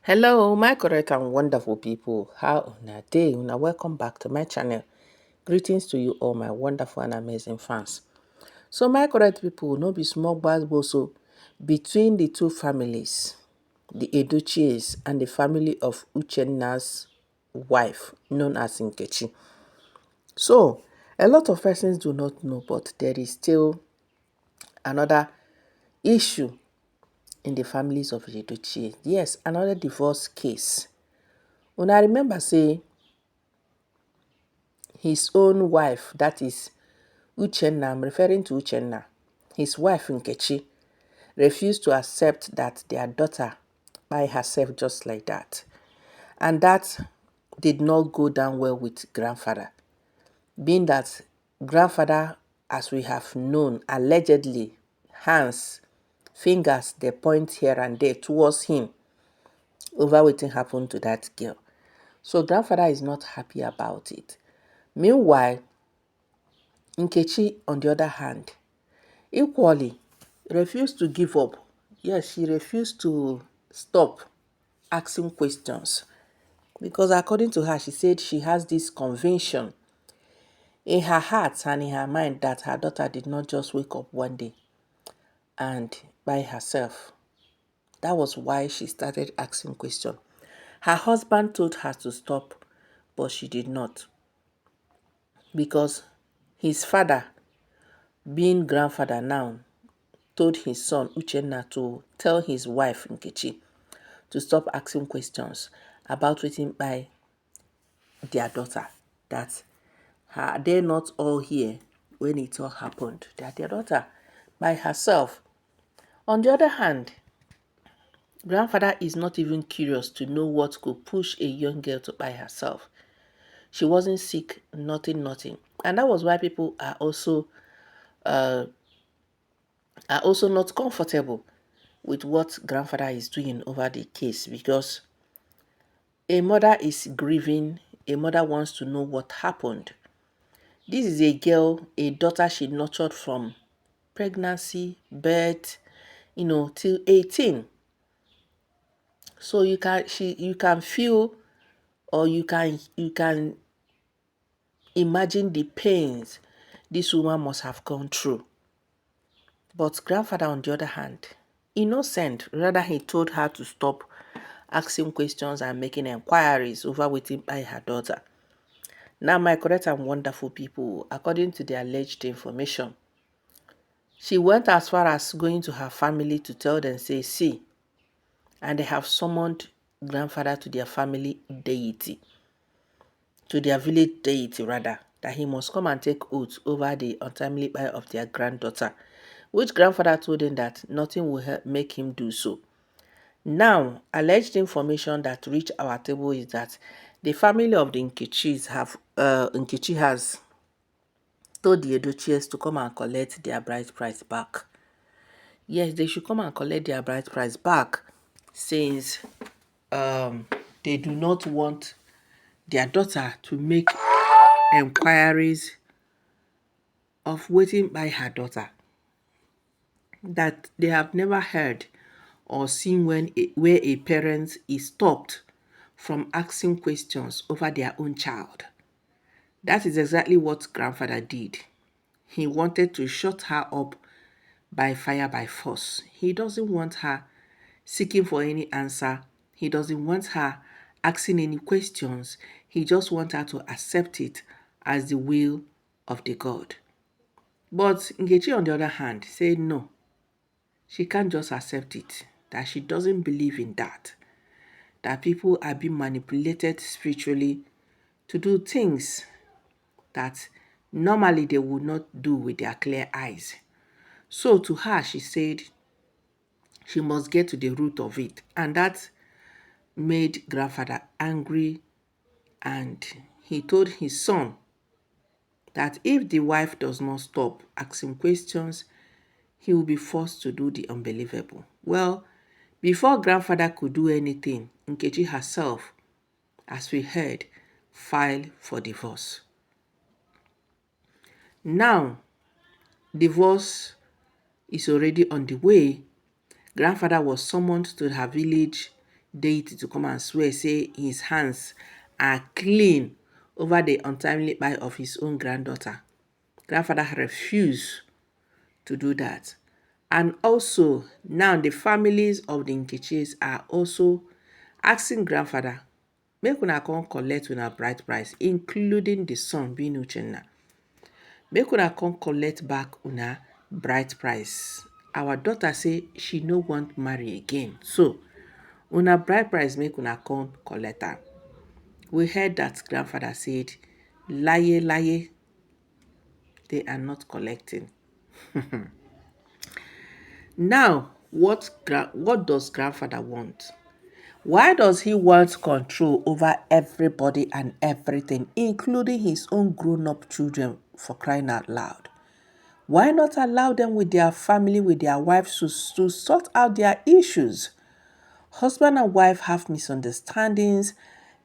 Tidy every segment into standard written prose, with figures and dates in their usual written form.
Hello, my correct and wonderful people. How una day? Una welcome back to my channel. Greetings to you all, my wonderful and amazing fans. So, my correct people, no be small bad so between the two families, the Edochies and the family of Uchenna's wife, known as Nkechi. So, a lot of persons do not know, but there is still another issue in the families of the Edochie. Yes, another divorce case. When I remember, say, his own wife, that is Uchenna, I'm referring to Uchenna, his wife Nkechi, refused to accept that their daughter by herself just like that. And that did not go down well with grandfather. Being that grandfather, as we have known, allegedly, hands, fingers, they point here and there towards him over what happened to that girl. So grandfather is not happy about it. Meanwhile, Nkechi, on the other hand, equally refused to give up. Yes, she refused to stop asking questions because according to her, she said she has this conviction in her heart and in her mind that her daughter did not just wake up one day and by herself. That was why she started asking questions. Her husband told her to stop, but she did not because his father, being grandfather now, told his son Uchenna to tell his wife Nkechi to stop asking questions about waiting by their daughter. That are they not all here when it all happened? That their daughter by herself. On the other hand, grandfather is not even curious to know what could push a young girl to by herself. She wasn't sick, nothing. And that was why people uh, are also not comfortable with what grandfather is doing over the case, because a mother is grieving, a mother wants to know what happened. This is a girl, a daughter she nurtured from pregnancy, birth, till 18. So you can feel, or you can imagine the pains this woman must have gone through. But grandfather, on the other hand, innocent, rather he told her to stop asking questions and making inquiries over waiting by her daughter. Now, my correct and wonderful people, according to the alleged information, she went as far as going to her family to tell them, say, see, and they have summoned grandfather to their family deity, to their village deity rather, that he must come and take oath over the untimely birth of their granddaughter, which grandfather told him that nothing will make him do so. Now, alleged information that reached our table is that the family of the Nkechi has told the Edochies to come and collect their bride price back. Yes, they should come and collect their bride price back, since they do not want their daughter to make inquiries of waiting by her daughter that they have never heard or seen where a parent is stopped from asking questions over their own child. That is exactly what grandfather did. He wanted to shut her up by fire by force. He doesn't want her seeking for any answer. He doesn't want her asking any questions. He just wants her to accept it as the will of the God. But Nkechi, on the other hand, said no. She can't just accept it. That she doesn't believe in that. That people are being manipulated spiritually to do things that normally they would not do with their clear eyes. So to her, she said she must get to the root of it. And that made grandfather angry, and he told his son that if the wife does not stop asking questions, he will be forced to do the unbelievable. Well, before grandfather could do anything, Nkechi herself, as we heard, filed for divorce. Now, divorce is already on the way. Grandfather was summoned to her village deity to come and swear, say his hands are clean over the untimely death of his own granddaughter. Grandfather refused to do that. And also, now the families of the Nkechis are also asking grandfather, make una come collect una bride price, including the son being Uchenna. Make una come collect back una bride price. Our daughter say she no want marry again. So, una bride price make una come collect am. We heard that grandfather said, lie, lie, they are not collecting. Now, what does grandfather want? Why does he want control over everybody and everything, including his own grown-up children, for crying out loud? Why not allow them with their family, with their wives, to sort out their issues? Husband and wife have misunderstandings,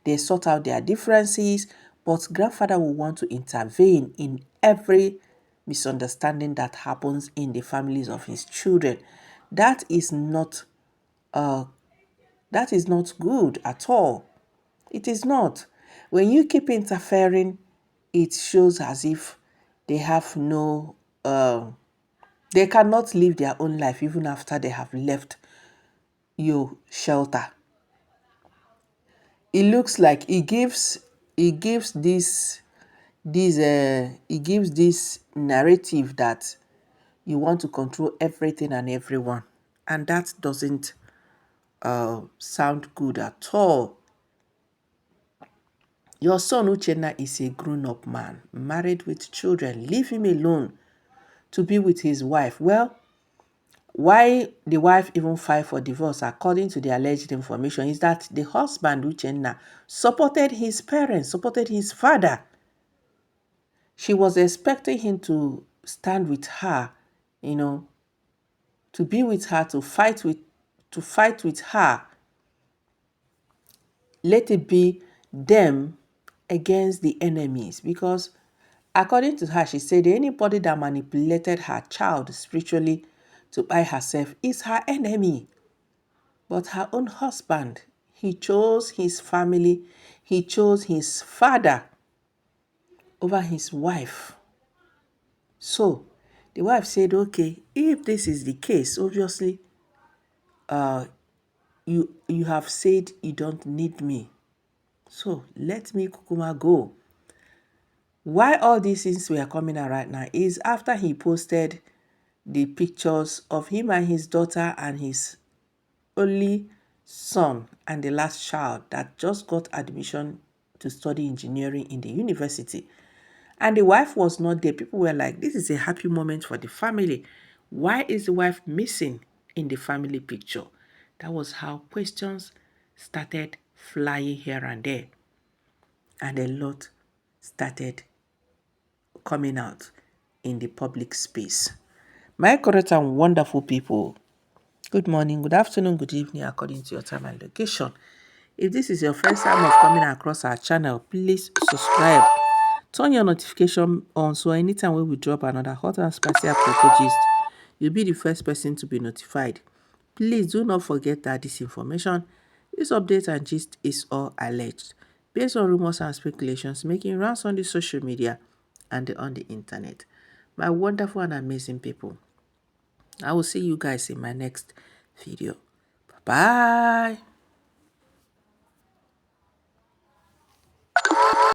they sort out their differences, but grandfather will want to intervene in every misunderstanding that happens in the families of his children. That is not good at all. It is not. When you keep interfering, it shows as if they have no, they cannot live their own life even after they have left your shelter. It looks like it gives this narrative that you want to control everything and everyone, and that doesn't sound good at all. Your son Uchenna is a grown-up man, married with children. Leave him alone to be with his wife. Well, why the wife even filed for divorce, according to the alleged information, is that the husband, Uchenna, supported his parents, supported his father. She was expecting him to stand with her, to be with her, to fight with her. Let it be them against the enemies, because according to her, she said anybody that manipulated her child spiritually to buy herself is her enemy. But her own husband, he chose his family, he chose his father over his wife. So the wife said, okay, if this is the case, obviously you have said you don't need me, so let me kukuma go. Why all these things were coming out right now is after he posted the pictures of him and his daughter and his only son and the last child that just got admission to study engineering in the university. And the wife was not there. People were like, this is a happy moment for the family. Why is the wife missing in the family picture? That was how questions started flying here and there. And a lot started coming out in the public space. My correct and wonderful people, good morning, good afternoon, good evening, according to your time and location. If this is your first time of coming across our channel, please subscribe. Turn your notification on so anytime we drop another hot and spicy apropos gist, you'll be the first person to be notified. Please do not forget that this information, this update and gist is all alleged, based on rumors and speculations making rounds on the social media and on the internet. My wonderful and amazing people, I will see you guys in my next video. Bye-bye.